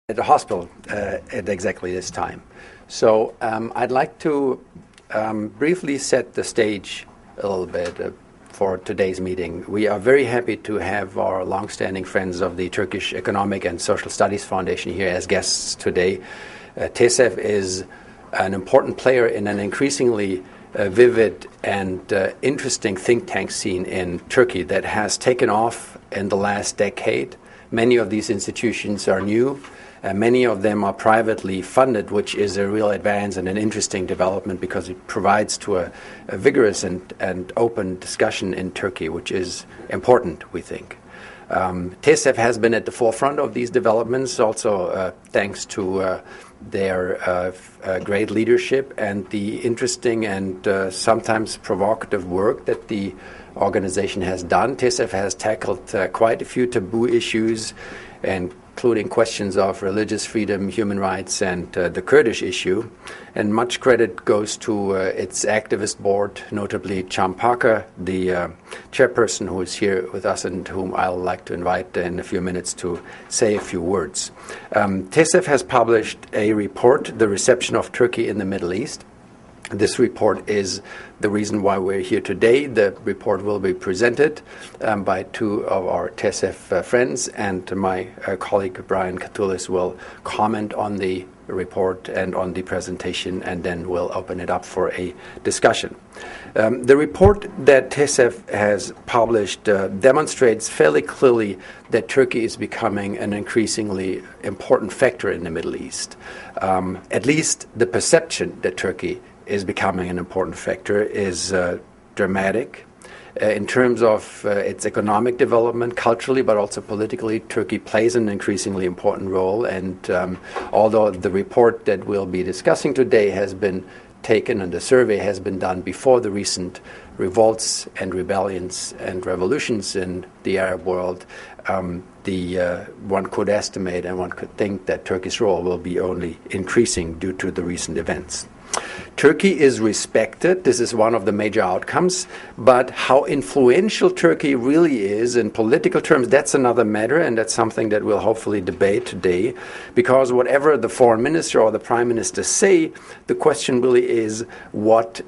at the hospital at exactly this time. So I'd like to briefly set the stage a little bit for today's meeting. We are very happy to have our long-standing friends of the Turkish Economic and Social Studies Foundation here as guests today. TESEF is an important player in an increasingly vivid and interesting think tank scene in Turkey that has taken off in the last decade. Many of these institutions are new. Many of them are privately funded, which is a real advance and an interesting development because it provides to a vigorous and open discussion in Turkey, which is important, we think. TESEF has been at the forefront of these developments, also thanks to their great leadership and the interesting and sometimes provocative work that the organization has done. TESEF has tackled quite a few taboo issues, including questions of religious freedom, human rights, and the Kurdish issue. And much credit goes to its activist board, notably Can Parker, the chairperson who is here with us and whom I'll like to invite in a few minutes to say a few words. TESEF has published a report, The Reception of Turkey in the Middle East. This report is the reason why we're here today. The report will be presented by two of our TESEF friends, and my colleague Brian Katulis will comment on the report and on the presentation, and then we'll open it up for a discussion. The report that TESEF has published demonstrates fairly clearly that Turkey is becoming an increasingly important factor in the Middle East. At least the perception that Turkey is becoming an important factor is dramatic. In terms of its economic development, culturally, but also politically, Turkey plays an increasingly important role. And although the report that we'll be discussing today has been taken and the survey has been done before the recent revolts and rebellions and revolutions in the Arab world, one could estimate and one could think that Turkey's role will be only increasing due to the recent events. Turkey is respected. This is one of the major outcomes. But how influential Turkey really is in political terms, that's another matter, and that's something that we'll hopefully debate today. Because whatever the foreign minister or the prime minister say, the question really is what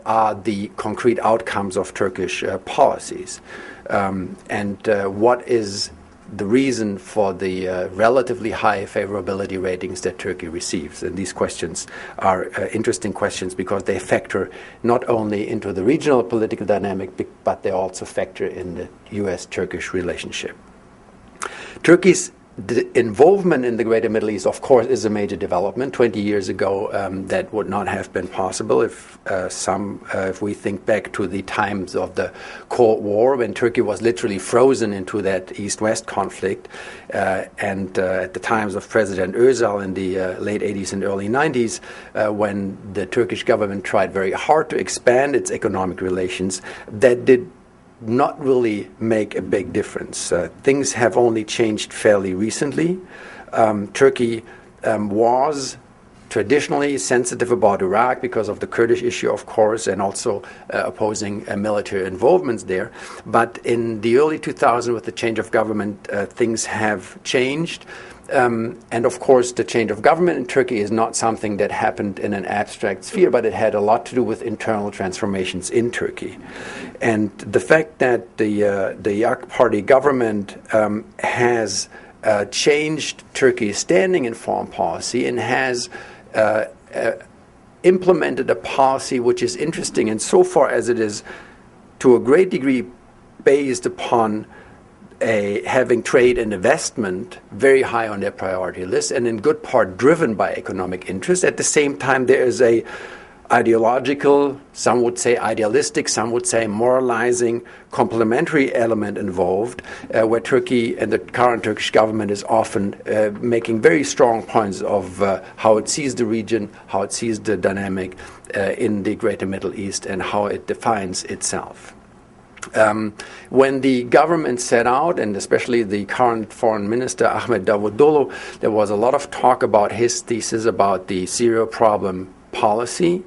are the concrete outcomes of Turkish policies? And what is the reason for the relatively high favorability ratings that Turkey receives. And these questions are interesting questions because they factor not only into the regional political dynamic, but they also factor in the US-Turkish relationship. Turkey's involvement in the Greater Middle East, of course, is a major development. 20 years ago, that would not have been possible if we think back to the times of the Cold War, when Turkey was literally frozen into that East-West conflict, and at the times of President Özal in the late 80s and early 90s, when the Turkish government tried very hard to expand its economic relations, that did not really make a big difference. Things have only changed fairly recently. Turkey was traditionally sensitive about Iraq because of the Kurdish issue, of course, and also opposing military involvements there. But in the early 2000s, with the change of government, things have changed. And of course, the change of government in Turkey is not something that happened in an abstract sphere, but it had a lot to do with internal transformations in Turkey. And the fact that the AK Party government has changed Turkey's standing in foreign policy and has implemented a policy which is interesting insofar as it is to a great degree based upon having trade and investment very high on their priority list, and in good part driven by economic interest. At the same time, there is a ideological, some would say idealistic, some would say moralizing, complementary element involved, where Turkey and the current Turkish government is often making very strong points of how it sees the region, how it sees the dynamic in the Greater Middle East, and how it defines itself. When the government set out, and especially the current foreign minister, Ahmet Davutoglu, there was a lot of talk about his thesis about the zero problem policy.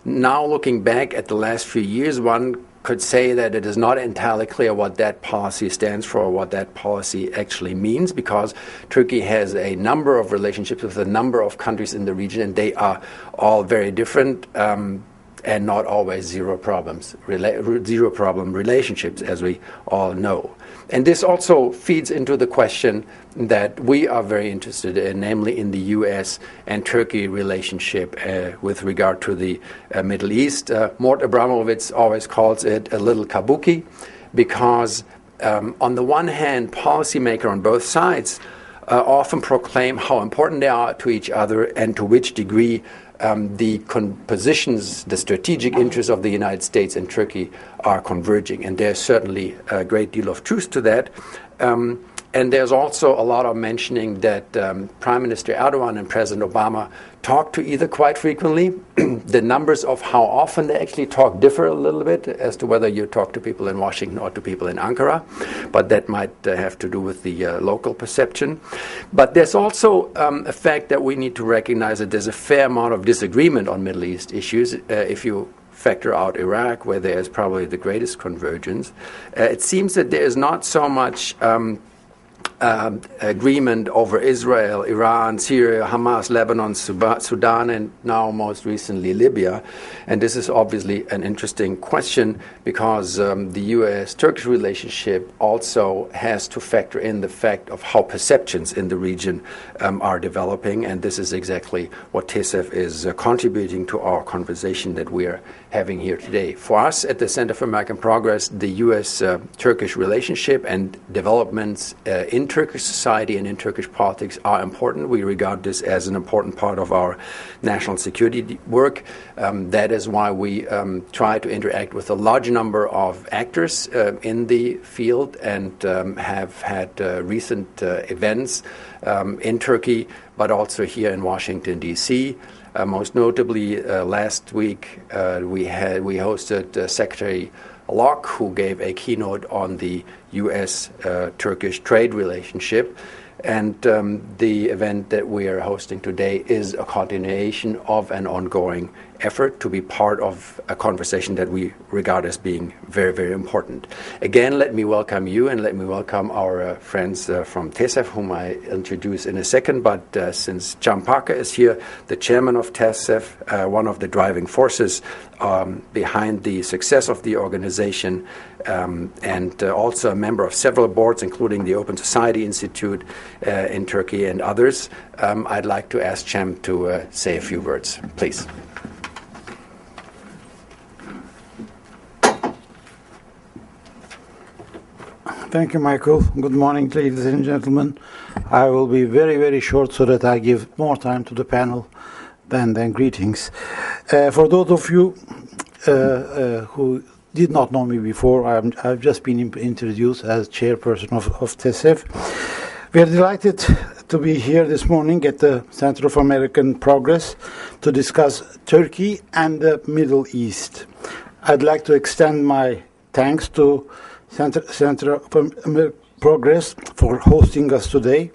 Now, looking back at the last few years, one could say that it is not entirely clear what that policy stands for or what that policy actually means, because Turkey has a number of relationships with a number of countries in the region, and they are all very different and not always zero problem relationships, as we all know. And this also feeds into the question that we are very interested in, namely in the U.S. and Turkey relationship with regard to the Middle East. Mort Abramovich always calls it a little kabuki, because on the one hand, policymakers on both sides often proclaim how important they are to each other and to which degree the positions, the strategic interests of the United States and Turkey are converging. And there's certainly a great deal of truth to that. And there's also a lot of mentioning that Prime Minister Erdogan and President Obama talk to either quite frequently. The numbers of how often they actually talk differ a little bit as to whether you talk to people in Washington or to people in Ankara, but that might have to do with the local perception. But there's also a fact that we need to recognize, that there's a fair amount of disagreement on Middle East issues. If you factor out Iraq, where there is probably the greatest convergence, it seems that there is not so much agreement over Israel, Iran, Syria, Hamas, Lebanon, Sudan, and now most recently Libya. And this is obviously an interesting question, because the U.S.-Turkish relationship also has to factor in the fact of how perceptions in the region are developing. And this is exactly what TESEF is contributing to our conversation that we are having here today. For us at the Center for American Progress, the U.S.-Turkish relationship and developments in Turkish society and in Turkish politics are important. We regard this as an important part of our national security work. That is why we try to interact with a large number of actors in the field, and have had recent events in Turkey, but also here in Washington, D.C. Most notably, last week we hosted Secretary Locke, who gave a keynote on the U.S.-Turkish trade relationship. And the event that we are hosting today is a continuation of an ongoing effort to be part of a conversation that we regard as being very, very important. Again, let me welcome you, and let me welcome our friends from TESEF, whom I introduce in a second. But since John Parker is here, the chairman of TESEF, one of the driving forces behind the success of the organization, and also a member of several boards, including the Open Society Institute in Turkey and others, I'd like to ask Cem to say a few words, please. Thank you, Michael. Good morning, ladies and gentlemen. I will be very, very short so that I give more time to the panel than greetings. For those of you who did not know me before, I've just been introduced as chairperson of TESEF. We are delighted to be here this morning at the Center of American Progress to discuss Turkey and the Middle East. I'd like to extend my thanks to Center of American Progress for hosting us today,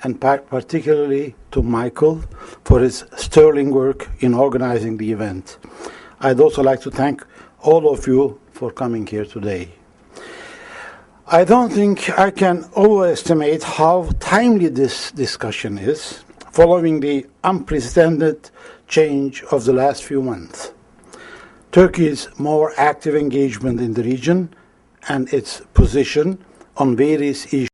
and particularly to Michael for his sterling work in organizing the event. I'd also like to thank all of you for coming here today. I don't think I can overestimate how timely this discussion is, following the unprecedented change of the last few months. Turkey's more active engagement in the region and its position on various issues